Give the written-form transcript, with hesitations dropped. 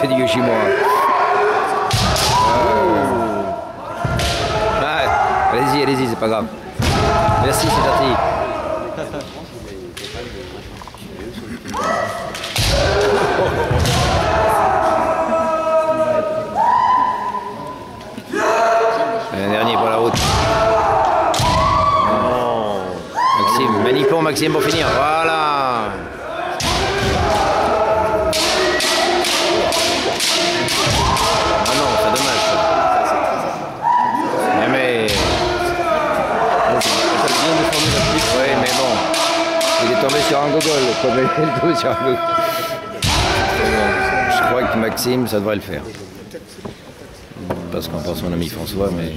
que du Yoshimura. Allez-y, allez-y, c'est pas grave. Merci, c'est gentil. Un dernier pour la route. Maxime, manipon Maxime pour finir. Voilà. Ah non, c'est dommage ça. Mais... Oui, mais bon. Il est tombé sur un gogol, comme il est tombé sur un gogol. Je crois que Maxime, ça devrait le faire. Parce qu'on pense mon ami François, mais...